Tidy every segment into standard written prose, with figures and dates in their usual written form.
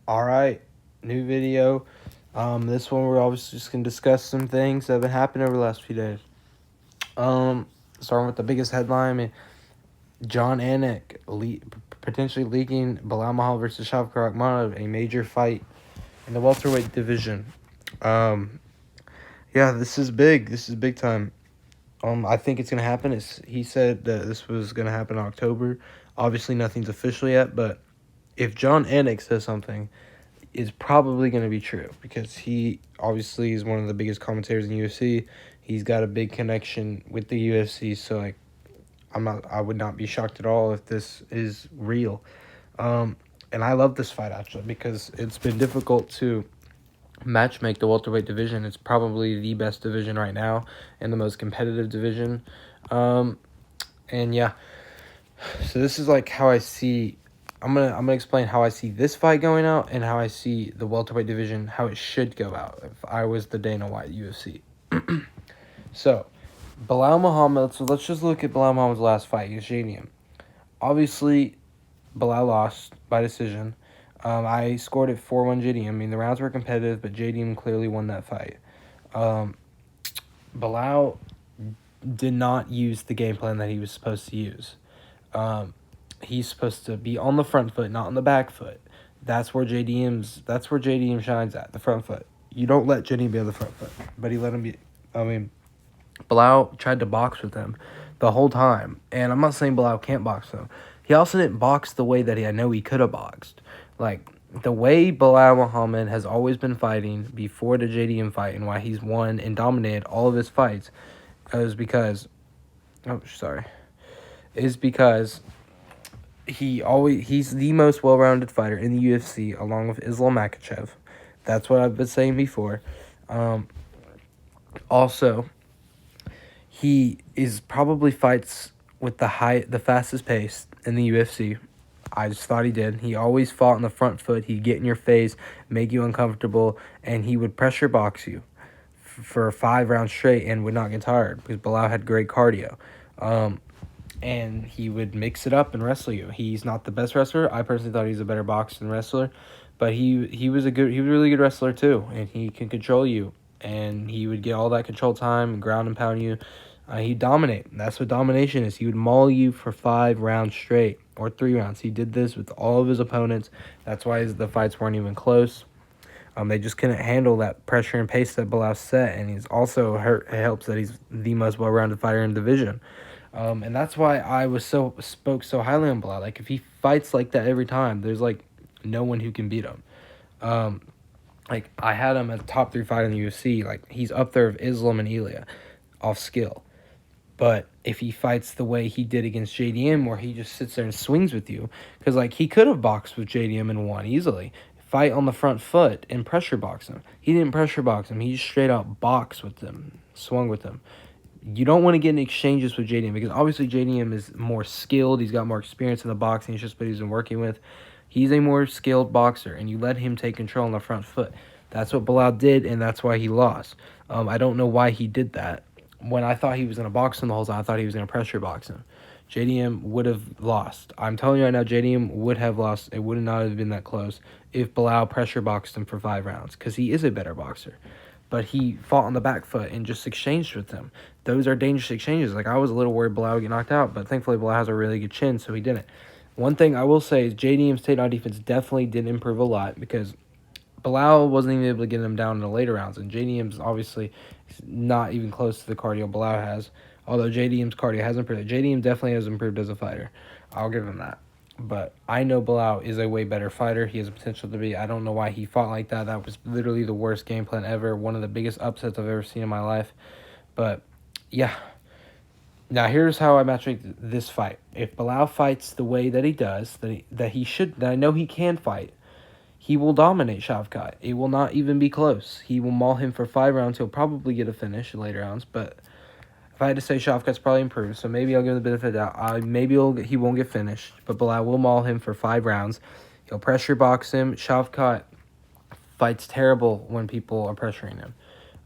All right, new video. This one we're obviously just gonna discuss some things that have been happening over the last few days. Um, Starting with the biggest headline, John Anik potentially leaking Belal Mahal versus Shavkat, a major fight in the welterweight division. Um, yeah, this is big. This is big time. I think it's gonna happen. He said that this was gonna happen in October. Obviously, nothing's official yet, but if John Anik says something, is probably going to be true because he obviously is one of the biggest commentators in UFC. He's got a big connection with the UFC, so I would not be shocked at all if this is real. And I love this fight actually because it's been difficult to matchmake the welterweight division. It's probably the best division right now and the most competitive division. And yeah, so this is like how I see. I'm gonna explain how I see this fight going out and how I see the welterweight division, how it should go out if I was the Dana White UFC. So, Belal Muhammad. So let's just look at Belal Muhammad's last fight against JDM. Obviously, Belal lost by decision. I scored it 4-1 JDM. I mean, the rounds were competitive, but JDM clearly won that fight. Belal did not use the game plan that he was supposed to use. He's supposed to be on the front foot, not on the back foot. That's where JDM shines at, the front foot. You don't let JDM be on the front foot, but he let him be. I mean, Belal tried to box with him the whole time, and I'm not saying Belal can't box though. He also didn't box the way that I know he could have boxed. Like the way Belal Muhammad has always been fighting before the JDM fight, and why he's won and dominated all of his fights, is because, is because he's the most well-rounded fighter in the UFC along with Islam Makhachev. That's what I've been saying before. Also, he is probably fights with the fastest pace in the UFC. I just thought he did. He always fought on the front foot. He'd get in your face, make you uncomfortable, and he would pressure box you for 5 rounds straight and would not get tired because Belal had great cardio. And he would mix it up and wrestle you. He's not the best wrestler. I personally thought he was a better boxer than wrestler, but he was a really good wrestler too, and he can control you. And he would get all that control time and ground and pound you. He'd dominate. That's what domination is. He would maul you for 5 rounds straight or 3 rounds. He did this with all of his opponents. That's why the fights weren't even close. They just couldn't handle that pressure and pace that Belal set, and he's also hurt. It helps that he's the most well-rounded fighter in the division. And that's why I spoke so highly on Belal. Like if he fights like that every time, there's like no one who can beat him. Like I had him as a top 3 fighter in the UFC. Like he's up there with Islam and Elia, off skill. But if he fights the way he did against JDM, where he just sits there and swings with you, because like he could have boxed with JDM and won easily. Fight on the front foot and pressure box him. He didn't pressure box him. He just straight out boxed with him, swung with him. You don't want to get in exchanges with JDM because obviously JDM is more skilled. He's got more experience in the boxing. It's just what he's been working with. He's a more skilled boxer, and you let him take control on the front foot. That's what Belal did, and that's why he lost. I don't know why he did that. When I thought he was going to box him the whole time, I thought he was going to pressure box him. JDM would have lost. I'm telling you right now, JDM would have lost. It would not have been that close if Belal pressure boxed him for 5 rounds because he is a better boxer. But he fought on the back foot and just exchanged with him. Those are dangerous exchanges. Like, I was a little worried Belal would get knocked out, but thankfully Belal has a really good chin, so he didn't. One thing I will say is JDM's takedown defense definitely did improve a lot because Belal wasn't even able to get him down in the later rounds, and JDM's obviously not even close to the cardio Belal has, although JDM's cardio has improved. JDM definitely has improved as a fighter. I'll give him that. But I know Belal is a way better fighter. He has the potential to be. I don't know why he fought like that. That was literally the worst game plan ever. One of the biggest upsets I've ever seen in my life. But, yeah. Now, here's how I matchmake this fight. If Belal fights the way that he does, that I know he can fight, he will dominate Shavkat. It will not even be close. He will maul him for 5 rounds. He'll probably get a finish in later rounds, but if I had to say, Shavkat's probably improved, so maybe I'll give him the benefit of the doubt. Maybe he won't get finished, but Belal will maul him for 5 rounds. He'll pressure box him. Shavkat fights terrible when people are pressuring him.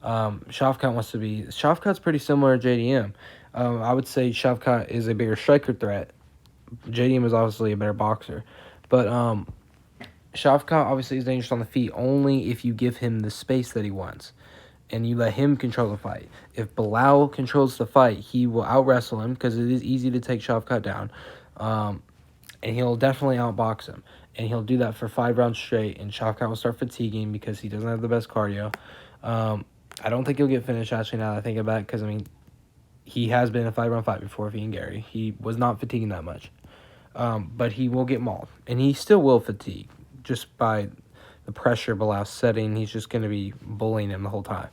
Shavkat's pretty similar to JDM. I would say Shavkat is a bigger striker threat. JDM is obviously a better boxer. But Shavkat obviously is dangerous on the feet only if you give him the space that he wants and you let him control the fight. If Belal controls the fight, he will out-wrestle him because it is easy to take Shavkat down. And he'll definitely outbox him. And he'll do that for 5 rounds straight, and Shavkat will start fatiguing because he doesn't have the best cardio. I don't think he'll get finished, actually, now that I think about it, because, I mean, he has been in a 5-round fight before with Ian Gary. He was not fatiguing that much. But he will get mauled. And he still will fatigue just by the pressure Belal's setting. He's just going to be bullying him the whole time.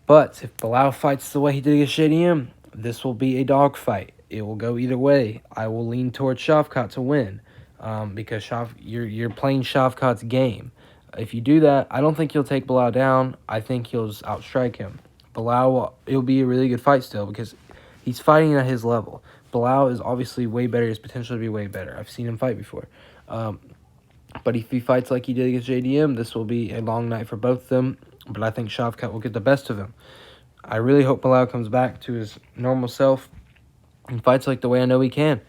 But if Belal fights the way he did against JDM, this will be a dogfight. It will go either way. I will lean towards Shavkat to win because you're playing Shavkat's game. If you do that, I don't think he'll take Belal down. I think he'll just outstrike him. It'll be a really good fight still because he's fighting at his level. Belal is obviously way better. His potential to be way better. I've seen him fight before. But if he fights like he did against JDM, this will be a long night for both of them. But I think Shavkat will get the best of him. I really hope Belal comes back to his normal self and fights like the way I know he can.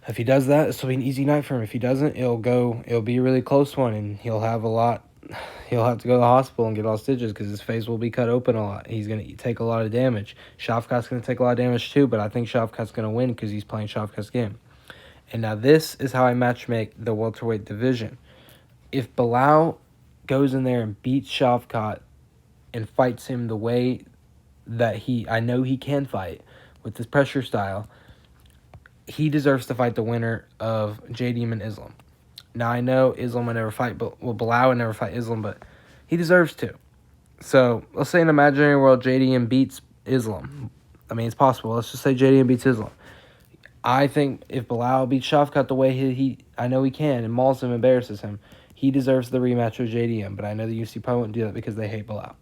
If he does that, this will be an easy night for him. If he doesn't, it'll be a really close one, and he'll have to go to the hospital and get all stitches because his face will be cut open a lot. He's going to take a lot of damage. Shavkat's going to take a lot of damage too, but I think Shavkat's going to win because he's playing Shavkat's game. And now this is how I matchmake the welterweight division. If Belal goes in there and beats Shavkat and fights him the way that I know he can fight with his pressure style, he deserves to fight the winner of JDM and Islam. Now, I know Islam would never fight, Belal would never fight Islam, but he deserves to. So, let's say in an imaginary world, JDM beats Islam. I mean, it's possible. Let's just say JDM beats Islam. I think if Belal beats Shavkat the way I know he can and mauls him, embarrasses him, he deserves the rematch with JDM. But I know the UFC probably won't do that because they hate Belal.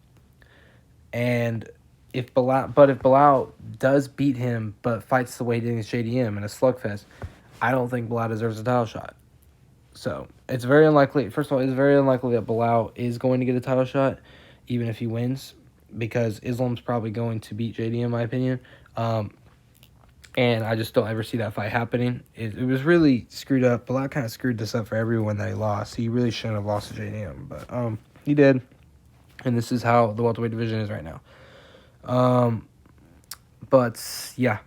And if Belal does beat him but fights the way he did against JDM in a slugfest, I don't think Belal deserves a title shot. So, it's very unlikely. First of all, it's very unlikely that Belal is going to get a title shot, even if he wins, because Islam's probably going to beat JDM, in my opinion. And I just don't ever see that fight happening. It was really screwed up. Belal kind of screwed this up for everyone that he lost. He really shouldn't have lost to JDM, but he did. And this is how the welterweight division is right now. But, yeah.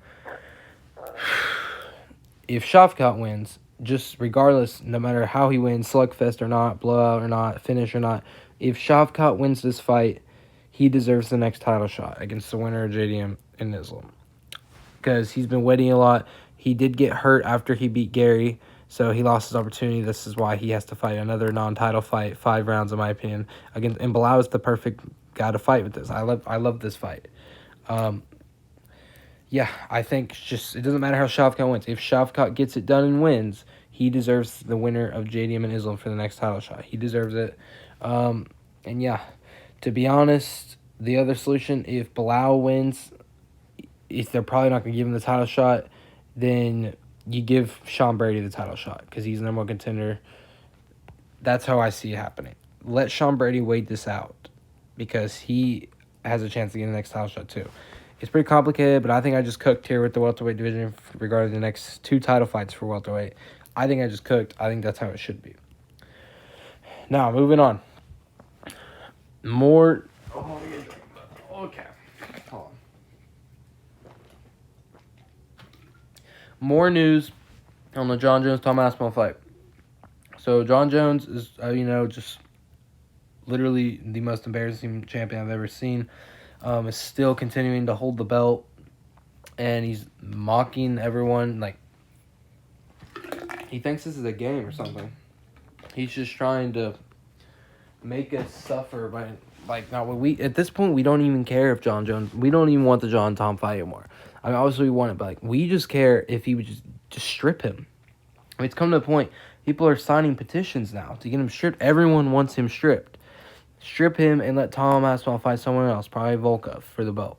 If Shavkat wins, just regardless, no matter how he wins, slugfest or not, blowout or not, finish or not, if Shavkat wins this fight, he deserves the next title shot against the winner of JDM and Islam. Because he's been waiting a lot. He did get hurt after he beat Gary, so he lost his opportunity. This is why he has to fight another non-title fight, 5 rounds, in my opinion. And Belal is the perfect guy to fight with this. I love this fight. Yeah, I think it doesn't matter how Shavkat wins. If Shavkat gets it done and wins, he deserves the winner of JDM and Islam for the next title shot. He deserves it. And yeah, to be honest, the other solution, if Belal wins, if they're probably not going to give him the title shot, then you give Sean Brady the title shot because he's the number 1 contender. That's how I see it happening. Let Sean Brady wait this out because he has a chance to get the next title shot too. It's pretty complicated, but I think I just cooked here with the welterweight division regarding the next 2 title fights for welterweight. I think I just cooked. I think that's how it should be. Now, moving on. Okay. Hold on. More news on the John Jones-Tom Aspinall fight. So, John Jones is, just literally the most embarrassing champion I've ever seen. Is still continuing to hold the belt, and he's mocking everyone. Like, he thinks this is a game or something. He's just trying to make us suffer by, at this point, we don't even care if John Jones, we don't even want the John Tom fight anymore. I mean, obviously we want it, but, we just care if he would just strip him. I mean, it's come to the point, people are signing petitions now to get him stripped. Everyone wants him stripped. Strip him and let Tom Aspinall fight someone else, probably Volkov, for the belt.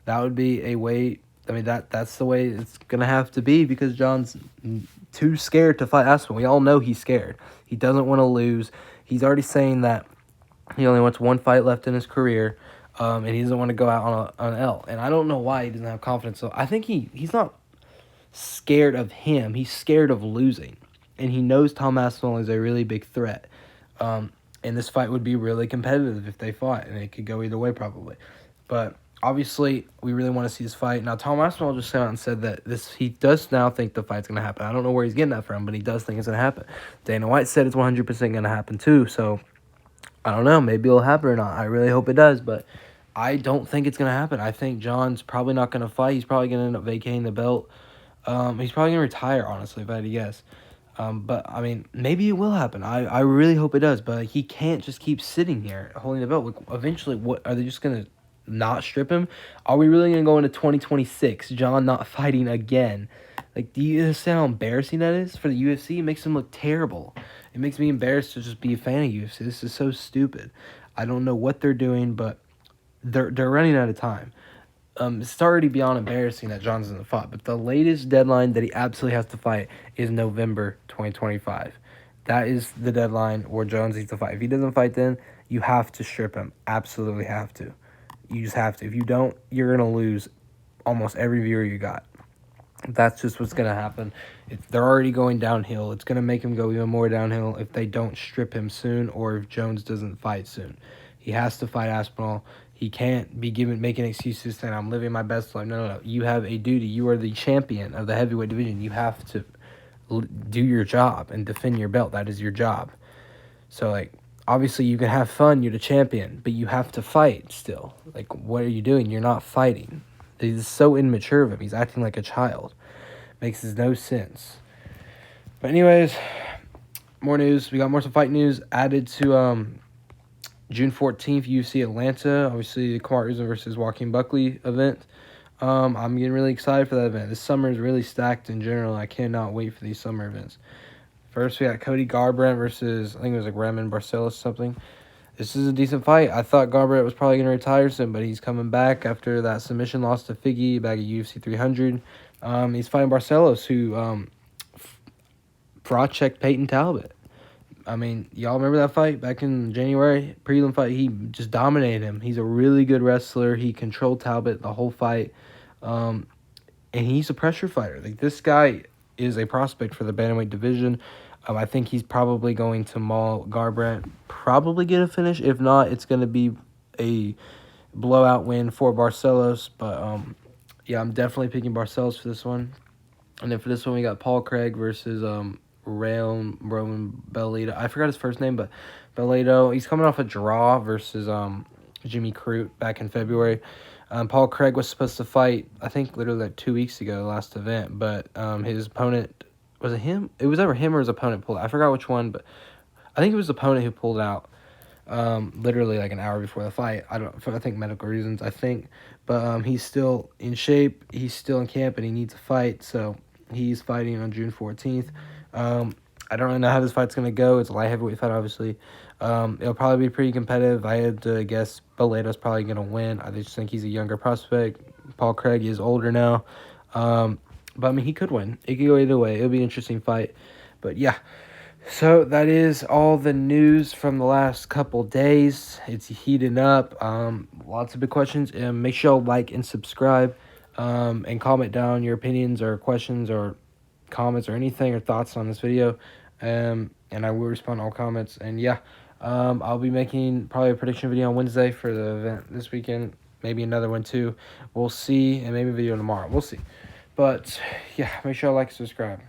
That would be a way. I mean, that's the way it's going to have to be because John's too scared to fight Aspinall. We all know he's scared. He doesn't want to lose. He's already saying that he only wants 1 fight left in his career, and he doesn't want to go out on an L. And I don't know why he doesn't have confidence. So I think he's not scared of him. He's scared of losing. and he knows Tom Aspinall is a really big threat. And this fight would be really competitive if they fought, and it could go either way probably. But obviously, we really want to see this fight. Now, Tom Aspinall just came out and said that he does now think the fight's going to happen. I don't know where he's getting that from, but he does think it's going to happen. Dana White said it's 100% going to happen too, so I don't know. Maybe it'll happen or not. I really hope it does, but I don't think it's going to happen. I think John's probably not going to fight. He's probably going to end up vacating the belt. He's probably going to retire, honestly, if I had to guess. But, I mean, maybe it will happen. I really hope it does, but he can't just keep sitting here holding the belt. Like, eventually, what are they just going to not strip him? Are we really going to go into 2026, John not fighting again? Like, do you understand how embarrassing that is for the UFC? It makes him look terrible. It makes me embarrassed to just be a fan of UFC. This is so stupid. I don't know what they're doing, but they're running out of time. It's already beyond embarrassing that John's in the fight, but the latest deadline that he absolutely has to fight is November 2025. That is the deadline where Jones needs to fight. If he doesn't fight then, you have to strip him. Absolutely have to. You just have to. If you don't, you're going to lose almost every viewer you got. That's just what's going to happen. They're already going downhill. It's going to make him go even more downhill if they don't strip him soon or if Jones doesn't fight soon. He has to fight Aspinall. He can't be making excuses saying, I'm living my best life. No. You have a duty. You are the champion of the heavyweight division. You have to do your job and defend your belt. That is your job. So, like, obviously you can have fun. You're the champion. But you have to fight still. Like, what are you doing? You're not fighting. He's so immature of him. He's acting like a child. Makes no sense. But anyways, more news. We got more some fight news added to June 14th, UFC Atlanta. Obviously, the Kamaru Usman versus Joaquin Buckley event. I'm getting really excited for that event. This summer is really stacked in general. I cannot wait for these summer events. First, we got Cody Garbrandt versus, I think it was like Raymond Barcelos or something. This is a decent fight. I thought Garbrandt was probably going to retire soon, but he's coming back after that submission loss to Figgy back at UFC 300. He's fighting Barcelos, who fraud-checked Peyton Talbot. I mean, y'all remember that fight back in January? Prelim fight, he just dominated him. He's a really good wrestler. He controlled Talbot the whole fight. And he's a pressure fighter. Like, this guy is a prospect for the bantamweight division. I think he's probably going to maul Garbrandt, probably get a finish. If not, it's going to be a blowout win for Barcelos. But, yeah, I'm definitely picking Barcelos for this one. And then for this one, we got Paul Craig versus Roman Belal. I forgot his first name, but Belal. He's coming off a draw versus Jimmy Crute back in February. Paul Craig was supposed to fight, I think, literally like 2 weeks ago, the last event. But his opponent, was it him? It was either him or his opponent pulled out. I forgot which one, but I think it was the opponent who pulled out literally like an hour before the fight. I think medical reasons, I think. But he's still in shape. He's still in camp, and he needs to fight. So he's fighting on June 14th. I don't really know how this fight's going to go. It's a light heavyweight fight, obviously. It'll probably be pretty competitive. I had to guess Belado's probably going to win. I just think he's a younger prospect. Paul Craig is older now. But, I mean, he could win. It could go either way. It'll be an interesting fight. But, yeah. So, that is all the news from the last couple days. It's heating up. Lots of big questions. Make sure you like and subscribe. And comment down your opinions or questions or comments or anything or thoughts on this video. And I will respond to all comments. And, yeah. I'll be making probably a prediction video on Wednesday for the event this weekend. Maybe another one, too. We'll see. And maybe a video tomorrow. We'll see. But, yeah, make sure to like and subscribe.